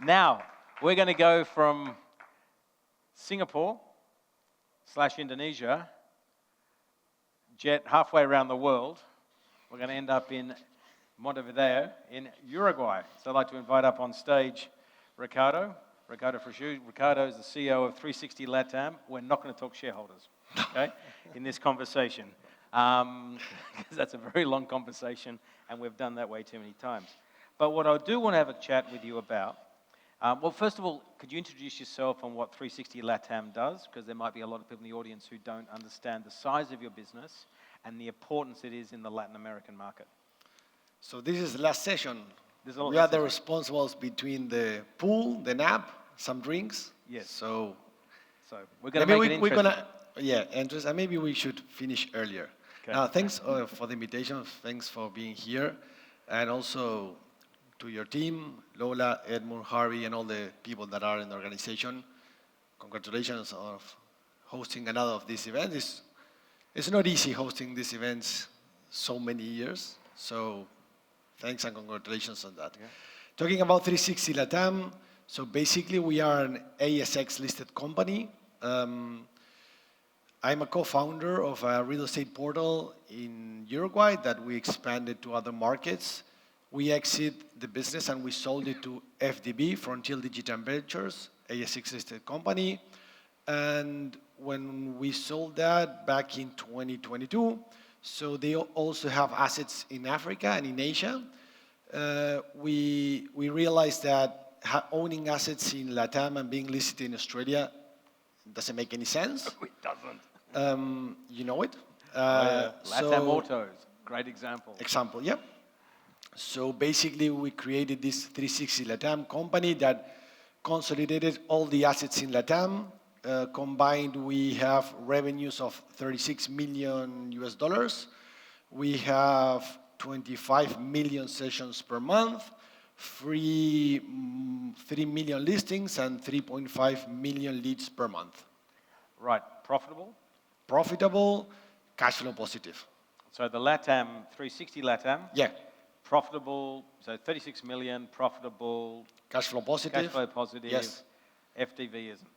Now, we're going to go from Singapore/Indonesia, jet halfway around the world. We're going to end up in Montevideo in Uruguay. So I'd like to invite up on stage Ricardo Frechou. Ricardo is the CEO of 360 Latam. We're not going to talk shareholders, okay, in this conversation. Because that's a very long conversation, and we've done that way too many times. But what I do want to have a chat with you about, well, first of all, could you introduce yourself on what 360 Latam does? Because there might be a lot of people in the audience who don't understand the size of your business and the importance it is in the Latin American market. So this is the last session. We are the responsibles between the pool, the nap, some drinks. Yes. So we're going to make it interesting. Interest, and maybe we should finish earlier. Okay. Now, thanks for the invitation. Thanks for being here, and also to your team, Lola, Edmund, Harvey, and all the people that are in the organization. Congratulations on hosting another of these events. It's not easy hosting these events so many years. So thanks and congratulations on that. Yeah. Talking about 360 Latam, so basically we are an ASX listed company. I'm a co-founder of a real estate portal in Uruguay that we expanded to other markets. We exit the business and we sold it to FDB, Frontier Digital Ventures, ASX listed company. And when we sold that back in 2022, so they also have assets in Africa and in Asia. We realized that owning assets in Latam and being listed in Australia doesn't make any sense. It doesn't. You know it. Latam Autos, great example. Yep. So basically, we created this 360 Latam company that consolidated all the assets in Latam. Combined, we have revenues of $36 million US. We have 25 million sessions per month, 3 million listings, and 3.5 million leads per month. Right. Profitable? Profitable, cash flow positive. So the Latam, 360 Latam? Yeah. Profitable, so 36 million, profitable. Cash flow positive. Cash flow positive. Yes. FDV isn't.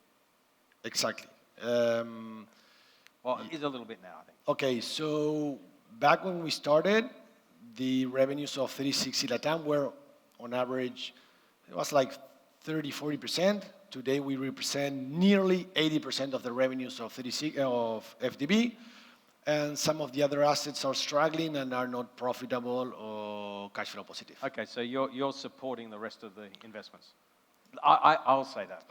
Exactly. Well, it is a little bit now, I think. Okay, so back when we started, the revenues of 360 Latam were on average, it was like 30-40%. Today we represent nearly 80% of the revenues of FDB, and some of the other assets are struggling and are not profitable or cash flow positive. Okay, so you're supporting the rest of the investments. I'll say that.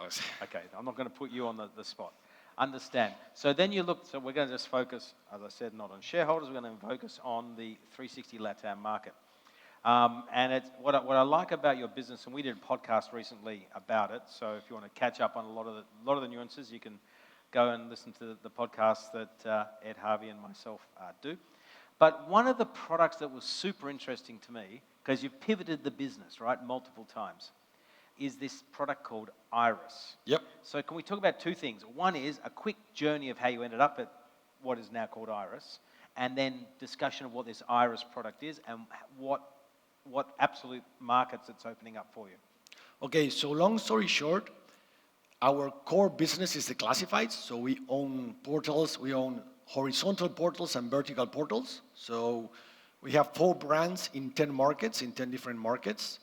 Okay, I'm not going to put you on the spot. Understand. So then you look, so we're going to just focus, as I said, not on shareholders, we're going to focus on the 360 Latam market. And it's what I like about your business, and we did a podcast recently about it. So if you want to catch up on a lot of the nuances, you can go and listen to the podcast that Ed, Harvey, and myself do. But one of the products that was super interesting to me, because you've pivoted the business, right, multiple times, is this product called Iris. Yep. So can we talk about two things? One is a quick journey of how you ended up at what is now called Iris, and then discussion of what this Iris product is and what absolute markets it's opening up for you. Okay, so long story short, our core business is the classifieds. So we own portals, we own horizontal portals and vertical portals. So we have 4 brands in 10 markets, in 10 different markets.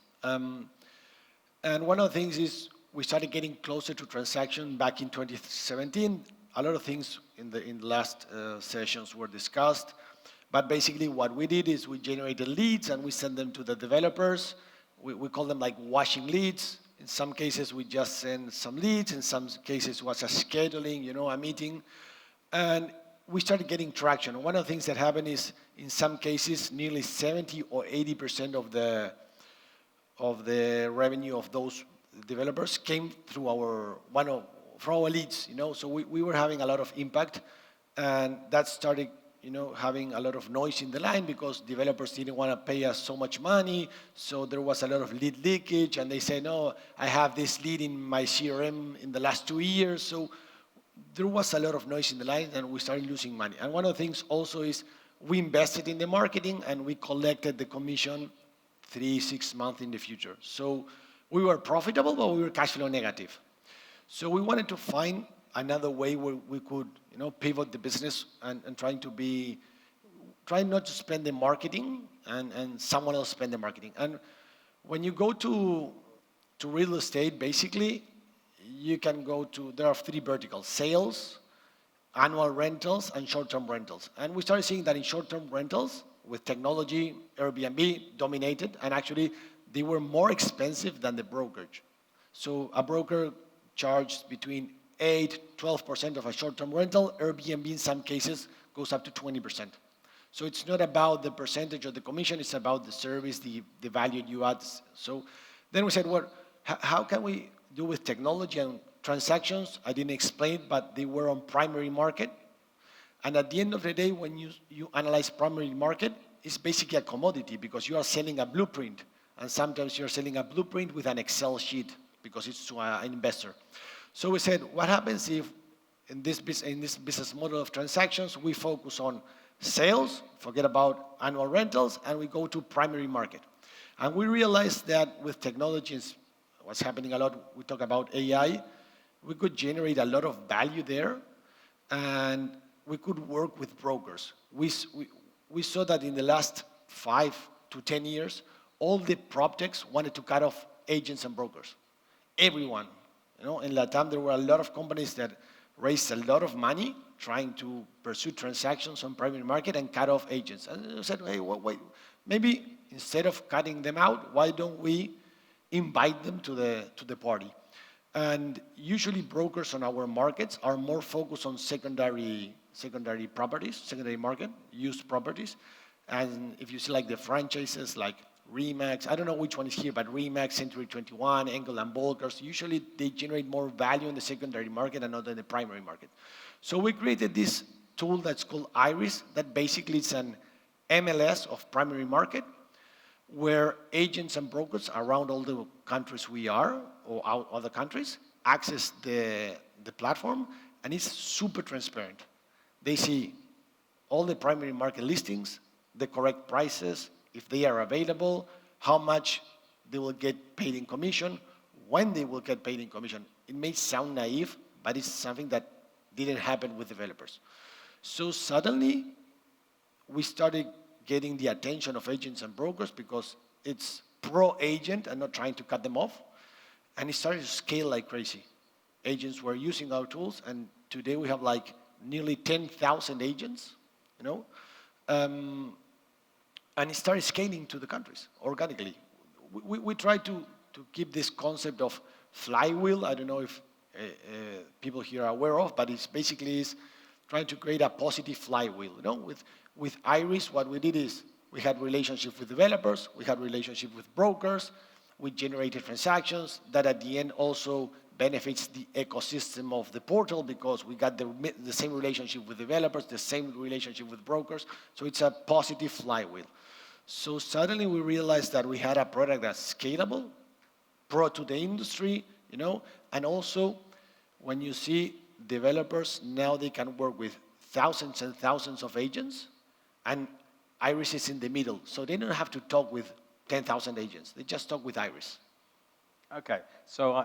And one of the things is we started getting closer to transaction back in 2017. A lot of things in the last sessions were discussed. But basically what we did is we generated leads and we sent them to the developers. We call them like washing leads. In some cases, we just send some leads. In some cases, it was a scheduling, a meeting. And we started getting traction. One of the things that happened is, in some cases, nearly 70 or 80% of the revenue of those developers came through from our leads. So we were having a lot of impact, and that started having a lot of noise in the line because developers didn't want to pay us so much money. So there was a lot of lead leakage, and they say, no, I have this lead in my CRM in the last 2 years. So there was a lot of noise in the line, and we started losing money. And one of the things also is we invested in the marketing, and we collected the commission 3-6 months in the future. So We were profitable, but we were cash flow negative. So we wanted to find another way where we could, pivot the business and trying not to spend the marketing and someone else spend the marketing. And when you go to real estate, basically, you can there are 3 verticals: sales, annual rentals, and short-term rentals. And we started seeing that in short-term rentals, with technology, Airbnb dominated, and actually they were more expensive than the brokerage. So a broker charged between 8-12% of a short-term rental. Airbnb in some cases goes up to 20%. So it's not about the percentage of the commission, it's about the service, the value you add. So then we said, well, how can we do with technology and transactions? I didn't explain, but they were on primary market. And at the end of the day, when you analyze primary market, it's basically a commodity because you are selling a blueprint. And sometimes you're selling a blueprint with an Excel sheet because it's to an investor. So we said, what happens if in this business model of transactions, we focus on sales, forget about annual rentals, and we go to primary market. And we realized that with technologies, what's happening a lot, we talk about AI, we could generate a lot of value there, and we could work with brokers. We saw that in the last 5 to 10 years, all the proptechs wanted to cut off agents and brokers. Everyone. In Latam, there were a lot of companies that raised a lot of money trying to pursue transactions on primary market and cut off agents. And I said, hey, wait, maybe instead of cutting them out, why don't we invite them to the party? And usually brokers on our markets are more focused on secondary properties, secondary market, used properties. And if you see like the franchises like Remax, I don't know which one is here, but Remax, Century 21, Engel and Volkers, usually they generate more value in the secondary market and not in the primary market. So we created this tool that's called Iris, that basically it's an MLS of primary market, where agents and brokers around all the countries we are, or other countries, access the platform, and it's super transparent. They see all the primary market listings, the correct prices, if they are available, how much they will get paid in commission, when they will get paid in commission. It may sound naive, but it's something that didn't happen with developers. So suddenly, we started getting the attention of agents and brokers because it's pro-agent and not trying to cut them off. And it started to scale like crazy. Agents were using our tools, and today we have like nearly 10,000 agents, and it started scaling to the countries organically. We try to keep this concept of flywheel. I don't know if people here are aware of, but it's basically trying to create a positive flywheel. With Iris, what we did is we had relationship with developers, we had relationship with brokers, we generated transactions that at the end also benefits the ecosystem of the portal because we got the same relationship with developers, the same relationship with brokers, so it's a positive flywheel. So suddenly we realized that we had a product that's scalable, pro to the industry, and also when you see developers, now they can work with thousands and thousands of agents, and Iris is in the middle, so they don't have to talk with 10,000 agents. They just talk with Iris. Okay, so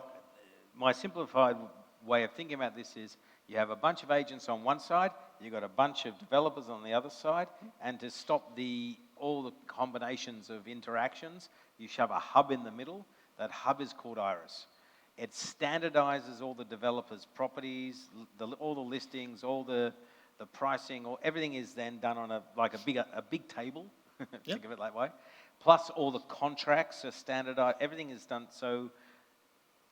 my simplified way of thinking about this is you have a bunch of agents on one side, you've got a bunch of developers on the other side, and to stop all the combinations of interactions, you shove a hub in the middle. That hub is called Iris. It standardizes all the developers' properties, all the listings, all the pricing, or everything is then done on a big table, think of it that way. Plus all the contracts are standardized, everything is done. So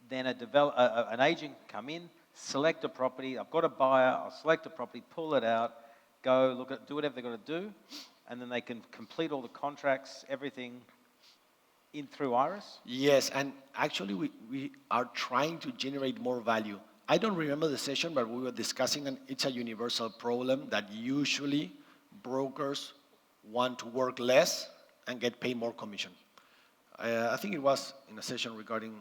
then an agent can come in, select a property, I've got a buyer, I'll select a property, pull it out, go look at, do whatever they've got to do, and then they can complete all the contracts, everything in through Iris? Yes, and actually we are trying to generate more value. I don't remember the session, but we were discussing, and it's a universal problem that usually brokers want to work less and get paid more commission. I think it was in a session regarding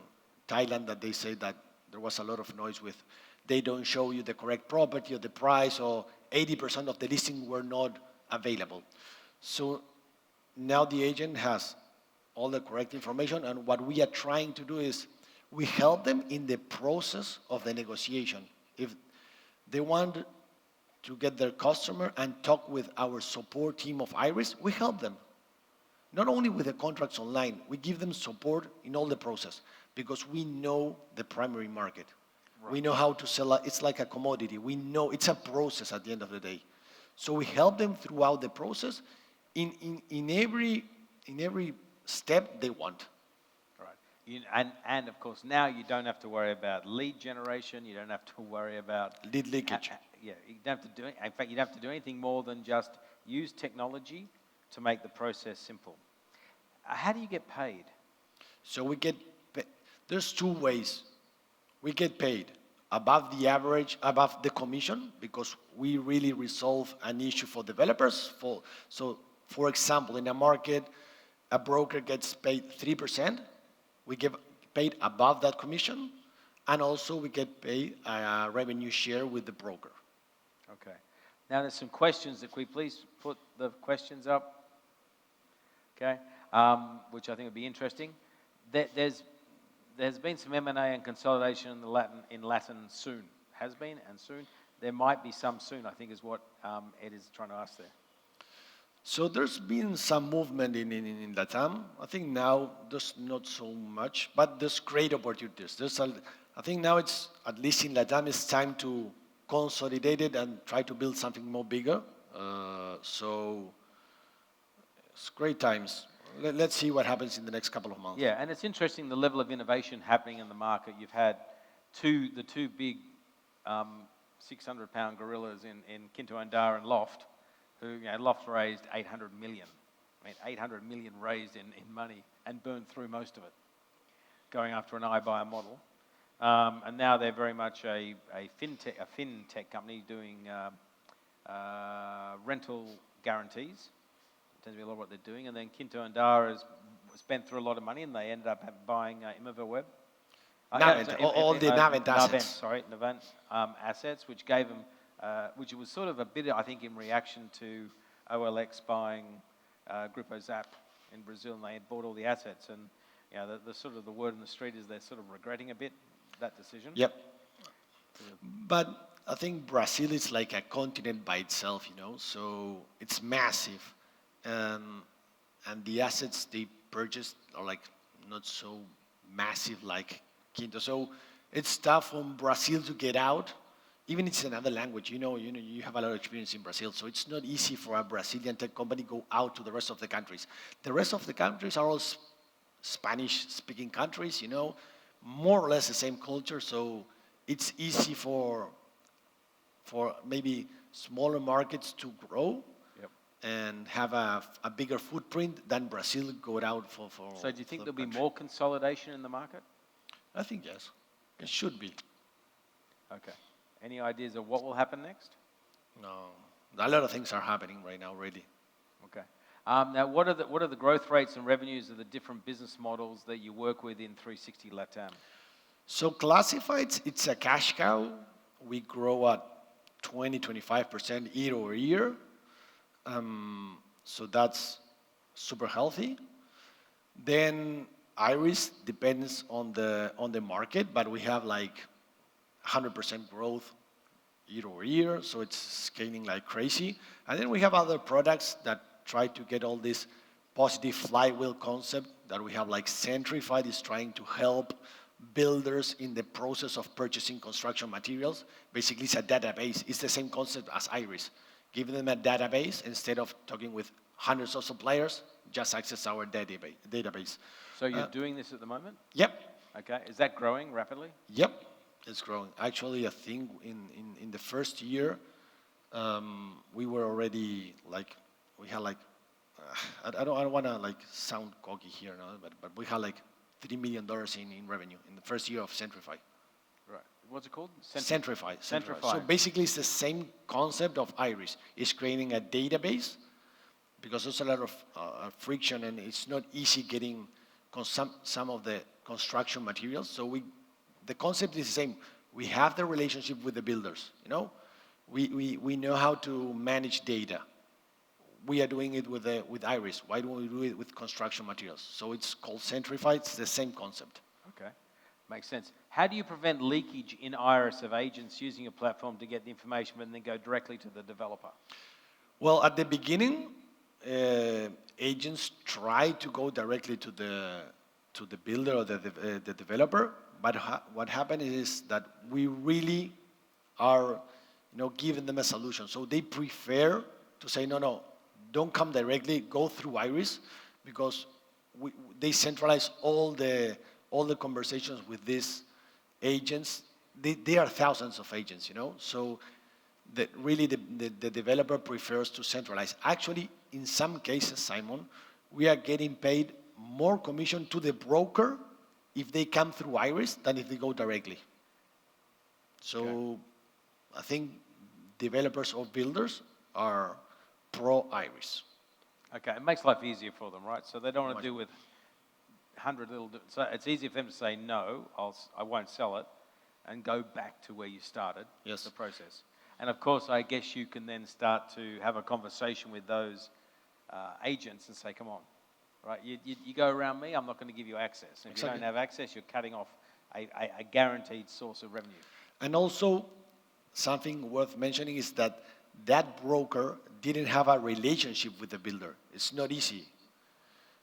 Thailand that they said that there was a lot of noise with they don't show you the correct property or the price, or 80% of the listing were not available. So now the agent has all the correct information. And what we are trying to do is we help them in the process of the negotiation. If they want to get their customer and talk with our support team of Iris, we help them. Not only with the contracts online, we give them support in all the process because we know the primary market. Right. We know how to sell it. It's like a commodity. We know it's a process at the end of the day. So we help them throughout the process in every step they want. And of course, now you don't have to worry about lead generation. You don't have to worry about lead leakage. You don't have to do it. In fact, you don't have to do anything more than just use technology to make the process simple. How do you get paid? So we get there's two ways. We get paid above the average, above the commission, because we really resolve an issue for developers. So, for example, in a market, a broker gets paid 3%. We get paid above that commission, and also we get paid a revenue share with the broker. Okay. Now there's some questions. If we please put the questions up, okay, which I think would be interesting. There's been some M&A and consolidation in Latin soon. Has been and soon. There might be some soon, I think is what Ed is trying to ask there. So there's been some movement in Latam. I think now there's not so much, but there's great opportunities. I think now it's, at least in Latam, it's time to consolidate it and try to build something more bigger. So it's great times. Let's see what happens in the next couple of months. Yeah, and it's interesting the level of innovation happening in the market. You've had the two big 600-pound gorillas in Quinto Andar and Loft, who, Loft raised 800 million. I mean, 800 million raised in money and burned through most of it, going after an iBuyer model. And now they're very much a fintech company doing rental guarantees. Tends to be a lot of what they're doing. And then Quinto Andar has spent through a lot of money, and they ended up buying InfoWeb. All the Navent assets. Navent assets, which gave them, which was sort of a bit, I think, in reaction to OLX buying Grupo Zap in Brazil, and they had bought all the assets. And the sort of the word on the street is they're sort of regretting a bit that decision. Yep. But I think Brazil is like a continent by itself, so it's massive. And the assets they purchased are like not so massive like Quinto. So it's tough for Brazil to get out. Even it's another language, you have a lot of experience in Brazil, so it's not easy for a Brazilian tech company to go out to the rest of the countries. The rest of the countries are all Spanish-speaking countries, more or less the same culture, so it's easy for maybe smaller markets to grow. Yep. And have a bigger footprint than Brazil go out for. So do you think there'll be more consolidation in the market? I think yes, it should be. Okay. Any ideas of what will happen next? No, a lot of things are happening right now already. Okay. Now, what are the growth rates and revenues of the different business models that you work with in 360 Latam? So classifieds, it's a cash cow. We grow at 20-25% year over year. So that's super healthy. Then Iris depends on the market, but we have like 100% growth year over year, so it's scaling like crazy. And then we have other products that try to get all this positive flywheel concept that we have, like Centrified is trying to help builders in the process of purchasing construction materials. Basically, it's a database. It's the same concept as Iris. Give them a database instead of talking with hundreds of suppliers, just access our database. So you're doing this at the moment? Yep. Okay. Is that growing rapidly? Yep. It's growing. Actually, I think in the first year, we were already like, we had like, I don't want to like sound cocky here, no? but we had like $3 million in revenue in the first year of Centrify. Right. What's it called? Centrify. So basically, it's the same concept of Iris. It's creating a database because there's a lot of friction and it's not easy getting some of the construction materials. So the concept is the same. We have the relationship with the builders. We know how to manage data. we are doing it with Iris. Why don't we do it with construction materials? So it's called Centrify. It's the same concept. Okay, makes sense. How do you prevent leakage in Iris of agents using a platform to get the information and then go directly to the developer? Well, at the beginning, agents try to go directly to the builder or the developer, but what happened is that we really are, giving them a solution. So they prefer to say, no, don't come directly, go through Iris, because they centralize all the conversations with these agents. They are thousands of agents, so really the developer prefers to centralize. Actually, in some cases, Simon, we are getting paid more commission to the broker if they come through Iris than if they go directly. So Okay. I think developers or builders are pro Iris. Okay, it makes life easier for them, right? So they don't want to Much. deal with 100 little... So it's easy for them to say, no, I won't sell it, and go back to where you started, Yes. the process. And of course, I guess you can then start to have a conversation with those agents and say, come on, right? You go around me, I'm not going to give you access. And if you don't have access, you're cutting off a guaranteed source of revenue. And also, something worth mentioning is that that broker didn't have a relationship with the builder. It's not easy.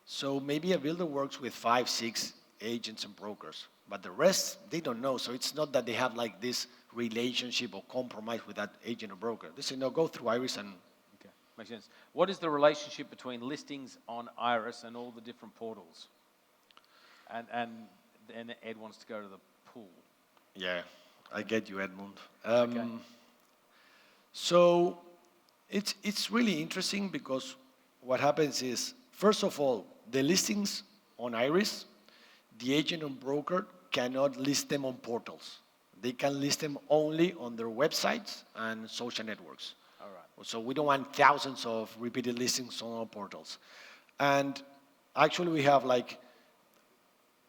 So maybe a builder works with 5, 6 agents and brokers, but the rest, they don't know. So it's not that they have like this relationship or compromise with that agent or broker. They say, no, go through Iris and... Okay, makes sense. What is the relationship between listings on Iris and all the different portals? And Ed wants to go to the pool. Yeah, I get you, Edmund. Okay. So it's really interesting because what happens is, first of all, the listings on Iris, the agent and broker cannot list them on portals. They can list them only on their websites and social networks. All right. So we don't want thousands of repeated listings on our portals. And actually we have like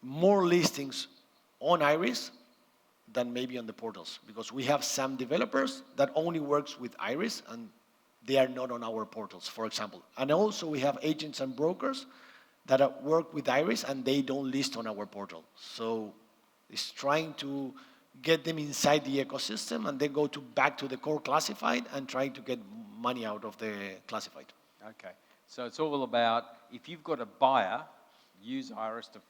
more listings on Iris than maybe on the portals, because we have some developers that only works with Iris and they are not on our portals, for example. And also we have agents and brokers that work with Iris and they don't list on our portal. So it's trying to get them inside the ecosystem and then go back to the core classified and trying to get money out of the classified. Okay. So it's all about, if you've got a buyer, use Iris to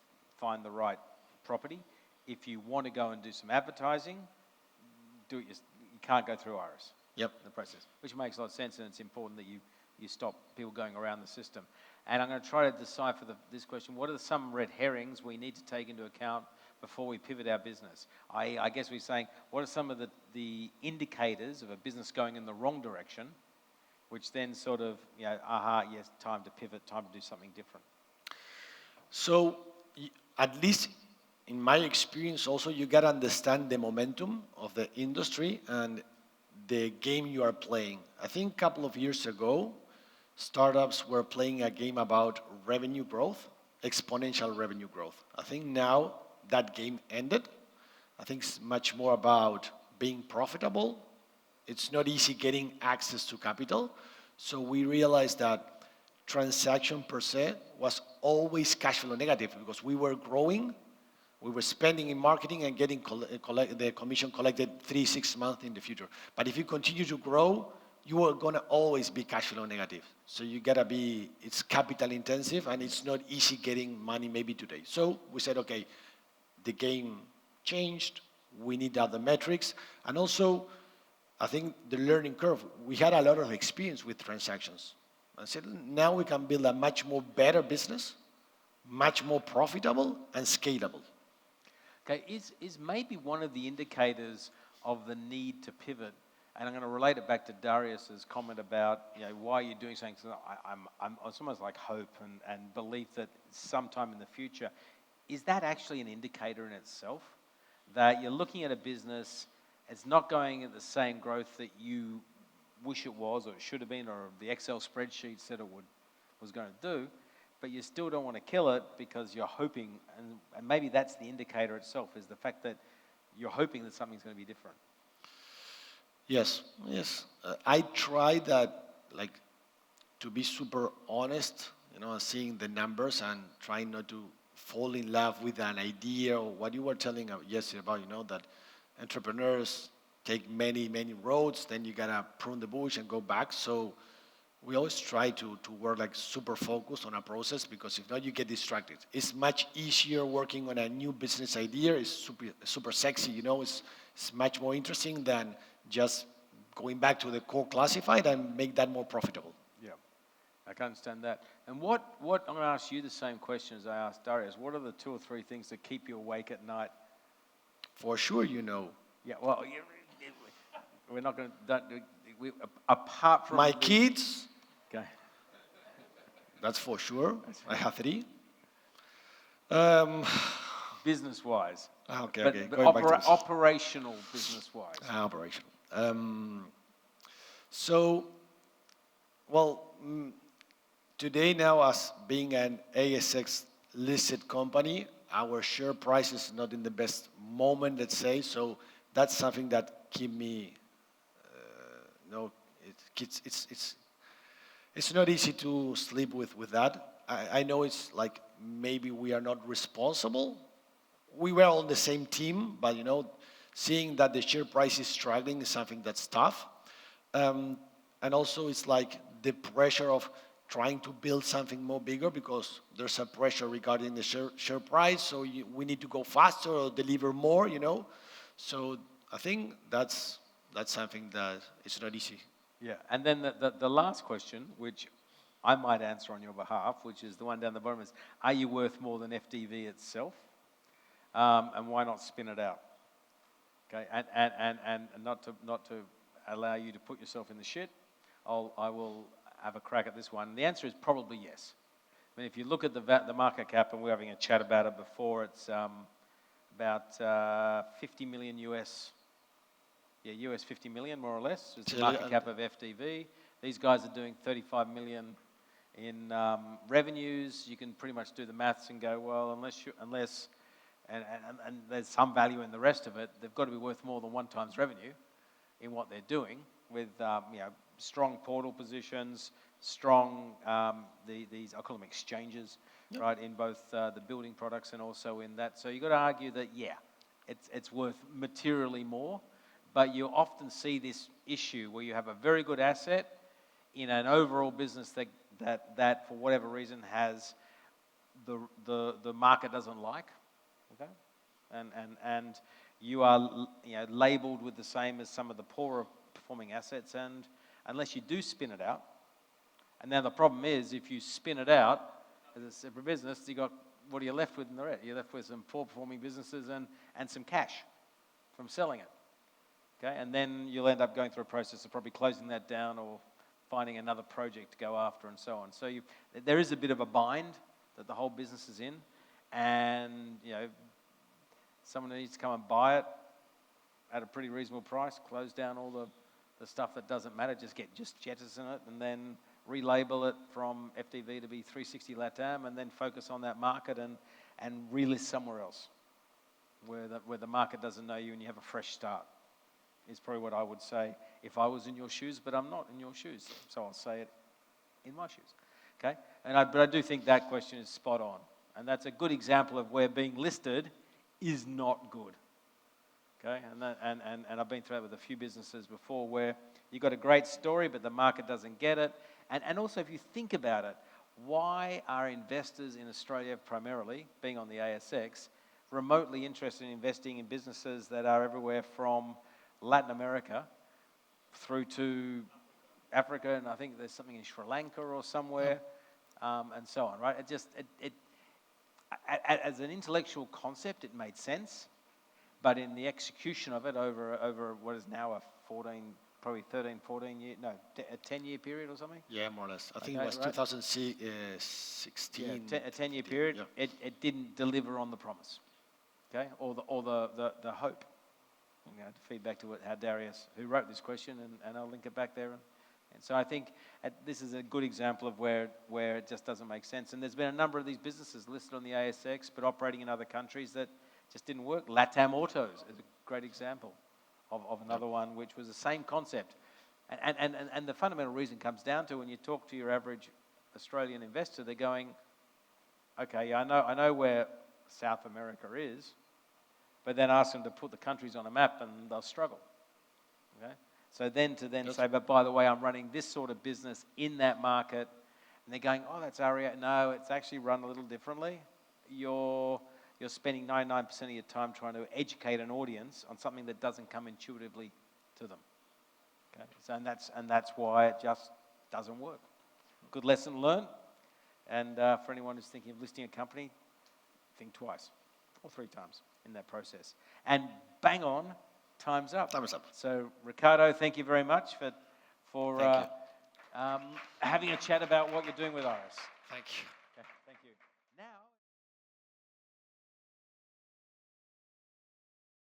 find the right property. If you want to go and do some advertising, you can't go through Iris. Yep. The process, which makes a lot of sense, and it's important that you stop people going around the system. And I'm going to try to decipher this question. What are some red herrings we need to take into account before we pivot our business? I guess we're saying, what are some of the indicators of a business going in the wrong direction, which then sort of, yes, time to pivot, time to do something different. So at least in my experience also, you got to understand the momentum of the industry and the game you are playing. I think a couple of years ago, startups were playing a game about revenue growth, exponential revenue growth. I think now that game ended. I think it's much more about being profitable. It's not easy getting access to capital. So we realized that transaction per se was always cash flow negative because we were growing, we were spending in marketing and getting the commission collected 3-6 months in the future. But if you continue to grow, you are gonna always be cash flow negative. So you gotta be, it's capital intensive and it's not easy getting money maybe today. So we said, okay, the game changed, we need other metrics. And also, I think the learning curve, we had a lot of experience with transactions. I said, now we can build a much more better business, much more profitable and scalable. Okay, is maybe one of the indicators of the need to pivot, and I'm going to relate it back to Darius's comment about, why you're doing something. So it's almost like hope and belief that sometime in the future. Is that actually an indicator in itself? That you're looking at a business, it's not going at the same growth that you wish it was or it should have been, or the Excel spreadsheet said it was going to do, but you still don't want to kill it because you're hoping, and maybe that's the indicator itself, is the fact that you're hoping that something's going to be different. Yes. I try that, like, to be super honest, and seeing the numbers and trying not to fall in love with an idea or what you were telling yesterday about, that entrepreneurs take many, many roads, then you gotta prune the bush and go back. So we always try to work like super focused on a process, because if not, you get distracted. It's much easier working on a new business idea. It's super sexy, it's much more interesting than just going back to the core classified and make that more profitable. Yeah, I can understand that. And what I'm going to ask you the same question as I asked Darius. What are the 2 or 3 things that keep you awake at night? For sure, Yeah, well, we're not going to, apart from my kids, okay. that's for sure. I have 3. Business-wise. Okay, But going back to this. operational business-wise. Operational. So, well, today now, as being an ASX listed company, our share price is not in the best moment, let's say. So that's something that keep me. It's not easy to sleep with that. I know it's like maybe we are not responsible. We were on the same team, but seeing that the share price is struggling is something that's tough. And also it's like the pressure of trying to build something more bigger, because there's a pressure regarding the share price. So we need to go faster or deliver more, So I think that's something that is not easy. Yeah, and then the last question, which I might answer on your behalf, which is the one down the bottom, is, are you worth more than FDV itself? And why not spin it out? Okay, and not to allow you to put yourself in the shit, I will have a crack at this one. The answer is probably yes. I mean, if you look at the market cap, and we were having a chat about it before, it's about 50 million US. Yeah, US 50 million, more or less, is the market cap of FDV. These guys are doing 35 million in revenues. You can pretty much do the maths and go, well, unless there's some value in the rest of it, they've got to be worth more than 1 times revenue in what they're doing, with strong portal positions, strong these I call them exchanges, yep, right, in both the building products and also in that. So you've got to argue that it's worth materially more. But you often see this issue where you have a very good asset in an overall business that for whatever reason has the market doesn't like, okay, and you are labelled with the same as some of the poorer performing assets, and unless you do spin it out, and now the problem is if you spin it out as a separate business, what are you left with in the rest? You're left with some poor performing businesses and some cash from selling it. Okay, and then you'll end up going through a process of probably closing that down or finding another project to go after and so on. So there is a bit of a bind that the whole business is in, and someone needs to come and buy it at a pretty reasonable price, close down all the stuff that doesn't matter, just jettison it, and then relabel it from FDV to be 360 Latam, and then focus on that market and relist somewhere else where the market doesn't know you and you have a fresh start. Is probably what I would say if I was in your shoes, but I'm not in your shoes, so I'll say it in my shoes. Okay, but I do think that question is spot on, and that's a good example of where being listed is not good. Okay, and I've been through that with a few businesses before, where you've got a great story, but the market doesn't get it, and also if you think about it, why are investors in Australia primarily, being on the ASX, remotely interested in investing in businesses that are everywhere from Latin America through to Africa, and I think there's something in Sri Lanka or somewhere, and so on, right? As an intellectual concept, it made sense, but in the execution of it over what is now a 10-year period or something? Yeah, more or less. I think it was right? 2016. Yeah, a 10-year period. Yeah. It didn't deliver on the promise, okay, or the hope. I'm going to feed back to how Darius, who wrote this question, and I'll link it back there. And so I think this is a good example of where it just doesn't make sense. And there's been a number of these businesses listed on the ASX, but operating in other countries that just didn't work. Latam Autos is a great example of another one, which was the same concept. And the fundamental reason comes down to when you talk to your average Australian investor, they're going, okay, yeah, I know where South America is, but then ask them to put the countries on a map and they'll struggle. Okay? So then say, but by the way, I'm running this sort of business in that market, and they're going, oh, that's area. No, it's actually run a little differently. You're spending 99% of your time trying to educate an audience on something that doesn't come intuitively to them. Okay? So, and that's why it just doesn't work. Good lesson learned. And for anyone who's thinking of listing a company, think twice or 3 times in that process. And bang on, time's up. Time's up. So, Ricardo, thank you very much for Thank having a chat about what you're doing with Iris. Thank you.